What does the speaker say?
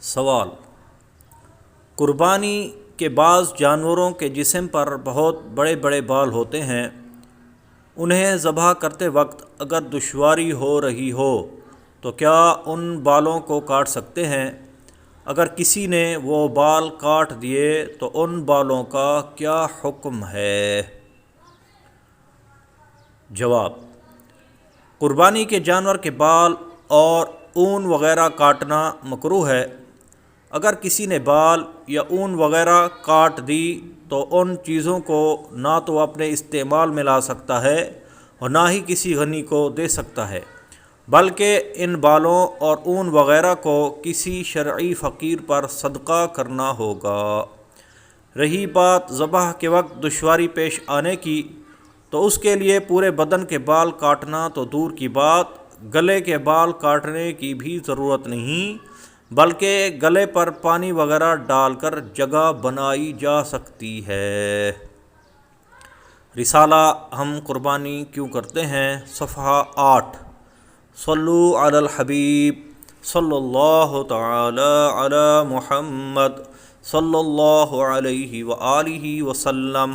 سوال: قربانی کے بعض جانوروں کے جسم پر بہت بڑے بڑے بال ہوتے ہیں، انہیں ذبح کرتے وقت اگر دشواری ہو رہی ہو تو کیا ان بالوں کو کاٹ سکتے ہیں؟ اگر کسی نے وہ بال کاٹ دیے تو ان بالوں کا کیا حکم ہے؟ جواب: قربانی کے جانور کے بال اور اون وغیرہ کاٹنا مکروہ ہے۔ اگر کسی نے بال یا اون وغیرہ کاٹ دی تو ان چیزوں کو نہ تو اپنے استعمال میں لا سکتا ہے اور نہ ہی کسی غنی کو دے سکتا ہے، بلکہ ان بالوں اور اون وغیرہ کو کسی شرعی فقیر پر صدقہ کرنا ہوگا۔ رہی بات ذبح کے وقت دشواری پیش آنے کی، تو اس کے لیے پورے بدن کے بال کاٹنا تو دور کی بات، گلے کے بال کاٹنے کی بھی ضرورت نہیں، بلکہ گلے پر پانی وغیرہ ڈال کر جگہ بنائی جا سکتی ہے۔ رسالہ ہم قربانی کیوں کرتے ہیں، صفحہ 8۔ صلو علی الحبیب صلی اللہ تعالی علی محمد صلی اللہ علیہ وآلہ وسلم۔